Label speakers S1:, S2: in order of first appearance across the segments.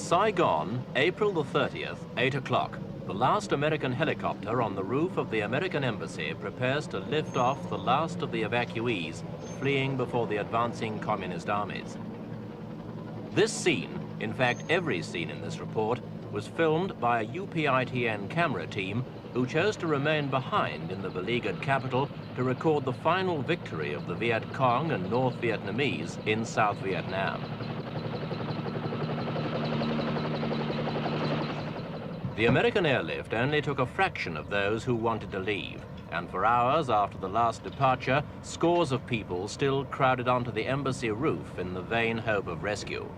S1: Saigon, April the 30th, 8 o'clock. The last American helicopter on the roof of the American embassy prepares to lift off the last of the evacuees fleeing before the advancing communist armies. This scene, in fact every scene in this report, was filmed by a UPITN camera team who chose to remain behind in the beleaguered capital to record the final victory of the Viet Cong and North Vietnamese in South Vietnam. The American airlift only took a fraction of those who wanted to leave, and for hours after the last departure, scores of people still crowded onto the embassy roof in the vain hope of rescue.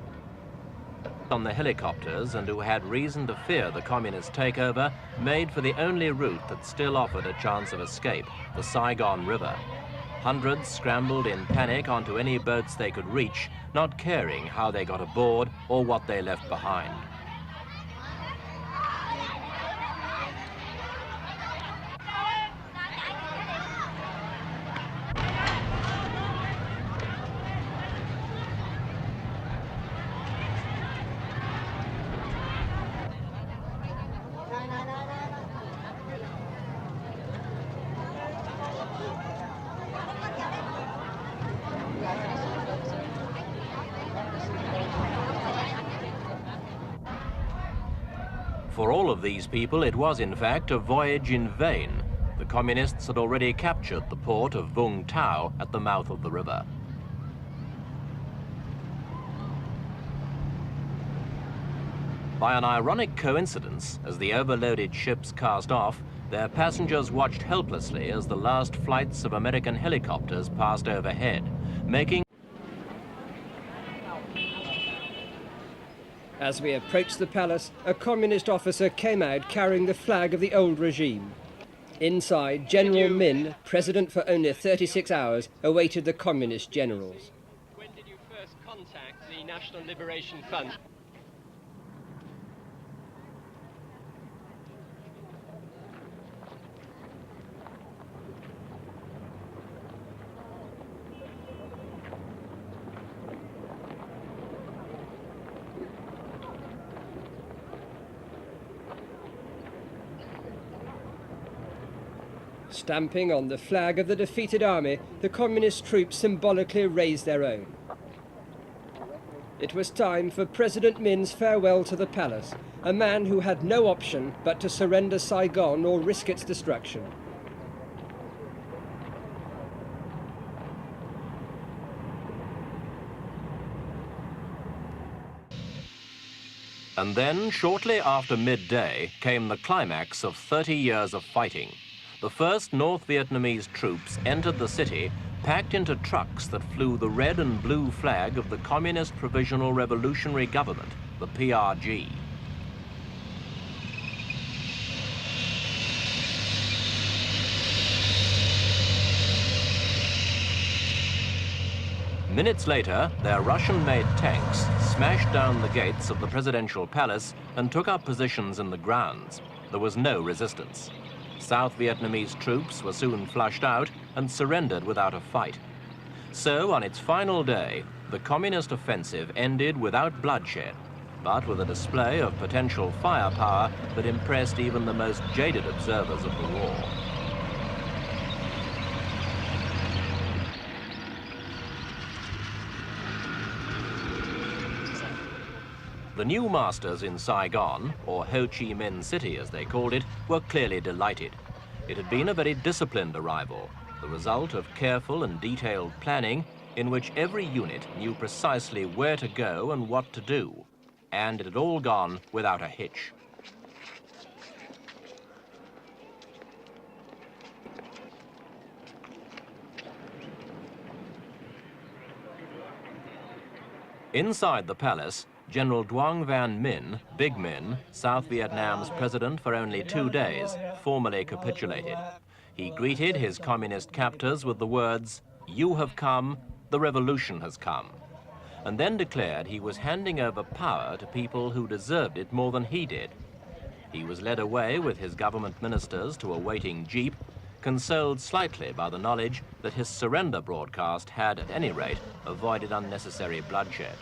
S1: On the helicopters, and who had reason to fear the communist takeover, made for the only route that still offered a chance of escape, the Saigon River. Hundreds scrambled in panic onto any boats they could reach, not caring how they got aboard or what they left behind. For all of these people, it was in fact a voyage in vain. The communists had already captured the port of Vung Tau at the mouth of the river. By an ironic coincidence, as the overloaded ships cast off, their passengers watched helplessly as the last flights of American helicopters passed overhead, making...
S2: As we approached the palace, a communist officer came out carrying the flag of the old regime. Inside, General Minh, president for only 36 hours, awaited the communist generals.
S3: When did you first contact the National Liberation Front?
S2: Stamping on the flag of the defeated army, the communist troops symbolically raised their own. It was time for President Minh's farewell to the palace, a man who had no option but to surrender Saigon or risk its destruction.
S1: And then, shortly after midday, came the climax of 30 years of fighting. The first North Vietnamese troops entered the city, packed into trucks that flew the red and blue flag of the Communist Provisional Revolutionary Government, the PRG. Minutes later, their Russian-made tanks smashed down the gates of the presidential palace and took up positions in the grounds. There was no resistance. South Vietnamese troops were soon flushed out and surrendered without a fight. So, on its final day, the communist offensive ended without bloodshed, but with a display of potential firepower that impressed even the most jaded observers of the war. The new masters in Saigon, or Ho Chi Minh City as they called it, were clearly delighted. It had been a very disciplined arrival, the result of careful and detailed planning in which every unit knew precisely where to go and what to do, and it had all gone without a hitch. Inside the palace, General Duong Van Minh, Big Minh, South Vietnam's president for only 2 days, formally capitulated. He greeted his communist captors with the words, "You have come, the revolution has come," and then declared he was handing over power to people who deserved it more than he did. He was led away with his government ministers to a waiting jeep, consoled slightly by the knowledge that his surrender broadcast had, at any rate, avoided unnecessary bloodshed.